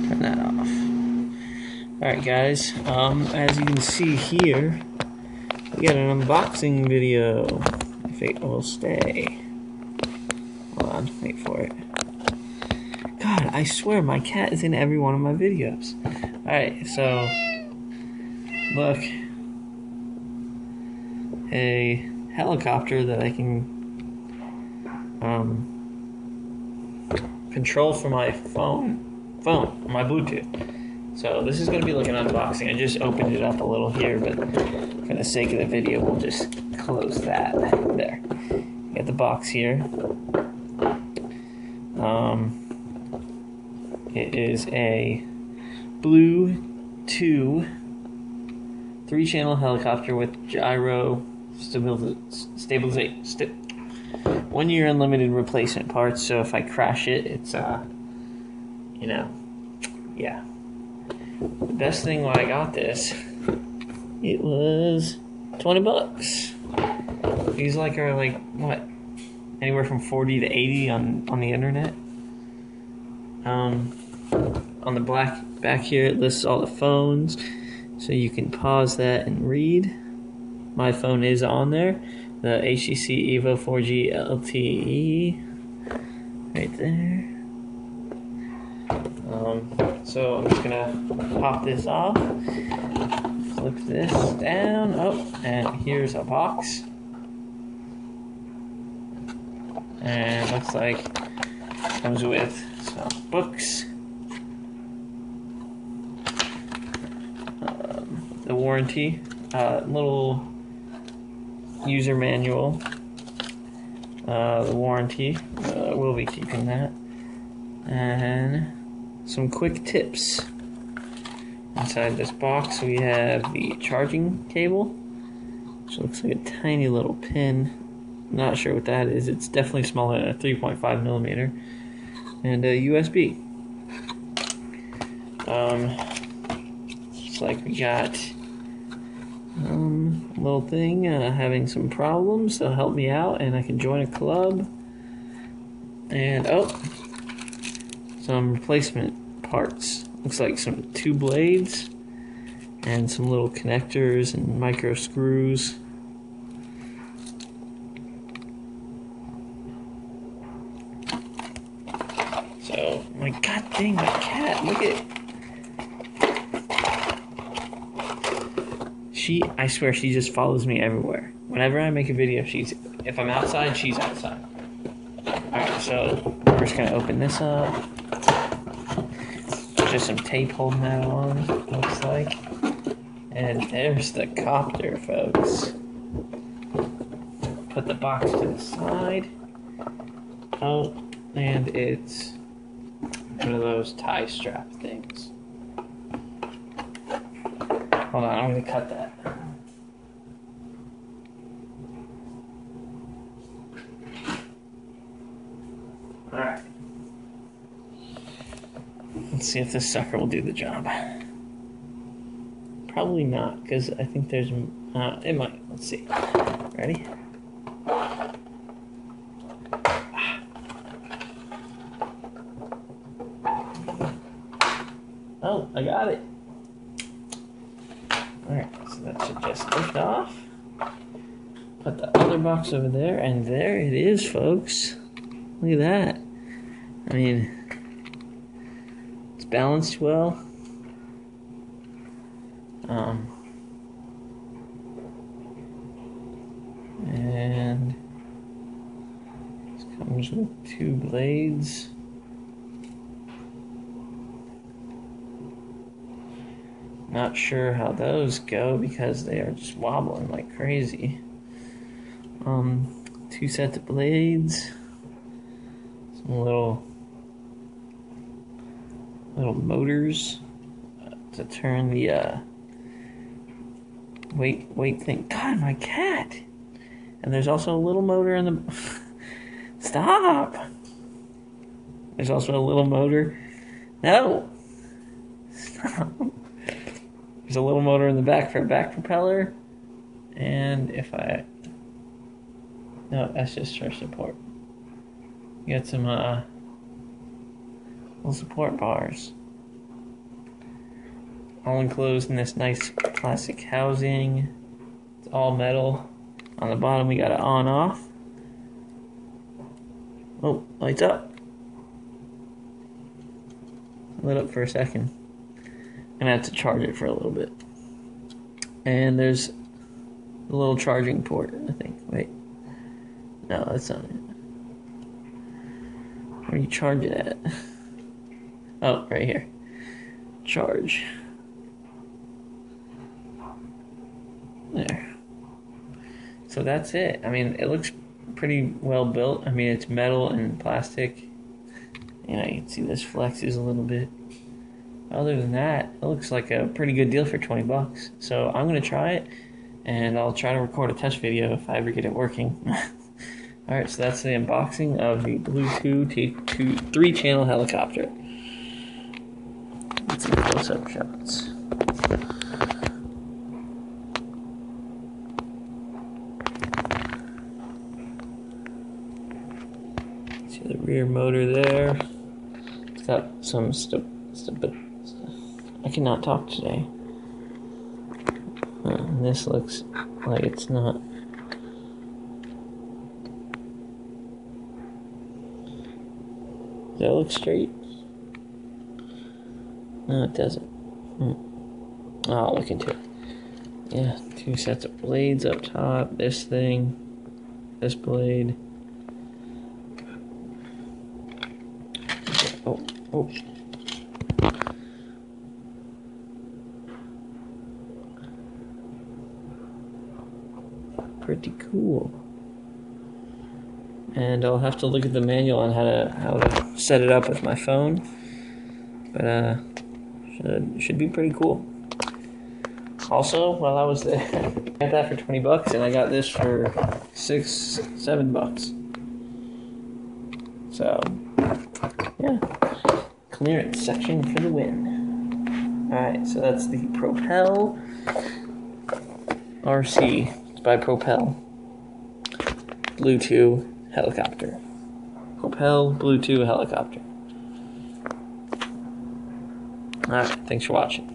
Turn that off. Alright guys, as you can see here, we got an unboxing video. If it will stay. Hold on, wait for it. God, I swear my cat is in every one of my videos. Alright, so look. A helicopter that I can control from my phone, my Bluetooth. So this is going to be like an unboxing. I just opened it up a little here, but for the sake of the video, we'll just close that. There. Get the box here. It is a Blue 2 3-channel helicopter with gyro stabilization. 1 year unlimited replacement parts. So if I crash it, it's yeah. The best thing when I got this, it was $20. These are like what, anywhere from 40 to 80 on the internet. On the back here, it lists all the phones, so you can pause that and read. My phone is on there, the HTC Evo 4G LTE, right there. So I'm just gonna pop this off, flip this down, and here's a box. And it looks like it comes with some books, the warranty, little user manual, the warranty, we'll be keeping that, and some quick tips. Inside this box we have the charging cable, which looks like a tiny little pin. Not sure what that is. It's definitely smaller than a 3.5 millimeter, and a USB. Looks like we got a little thing having some problems, so help me out and I can join a club. And some replacement parts. Looks like some 2 blades and some little connectors and micro screws. So, my god dang, my cat, look at it. I swear she just follows me everywhere. Whenever I make a video, if I'm outside, she's outside. Alright, so we're just gonna open this up. There's just some tape holding that on, looks like. And there's the copter, folks. Put the box to the side. And it's one of those tie strap things. Hold on, I'm gonna cut that. Alright. Let's see if this sucker will do the job. Probably not, because I think there's... it might. Let's see. Ready? Oh, I got it. Alright, so that should just lift off. Put the other box over there, and there it is, folks. Look at that. I mean, it's balanced well. And this comes with 2 blades. Not sure how those go because they are just wobbling like crazy. 2 sets of blades. Some little motors to turn the weight thing. God, my cat. And there's also a little motor in the stop. There's also a little motor. No. Stop. There's a little motor in the back for a back propeller. And if I... No, that's just for support. You got some little support bars. all enclosed in this nice plastic housing. It's all metal. On the bottom we got it on off. Oh, lights up. Lit up for a second. And I have to charge it for a little bit. And there's a little charging port, I think. Wait. No, that's not it. Where do you charge it at? Oh, right here. Charge. There. So that's it. I mean, it looks pretty well built. I mean, it's metal and plastic. You know, you can see this flexes a little bit. Other than that, it looks like a pretty good deal for 20 bucks. So I'm going to try it, and I'll try to record a test video if I ever get it working. Alright, so that's the unboxing of the Bluetooth 3-channel helicopter. Get some close-up shots. See the rear motor there. It's got some I cannot talk today. This looks like it's not. Does that look straight? No, it doesn't. I'll look into it. Yeah, 2 sets of blades up top. This thing. This blade. Oh. Pretty cool. And I'll have to look at the manual on how to set it up with my phone. But should be pretty cool. Also, while I was there, I got that for 20 bucks, and I got this for $7 bucks. So, yeah, clearance section for the win. Alright, so that's the Propel RC. It's by Propel. Bluetooth helicopter. Propel Bluetooth helicopter. Alright, thanks for watching.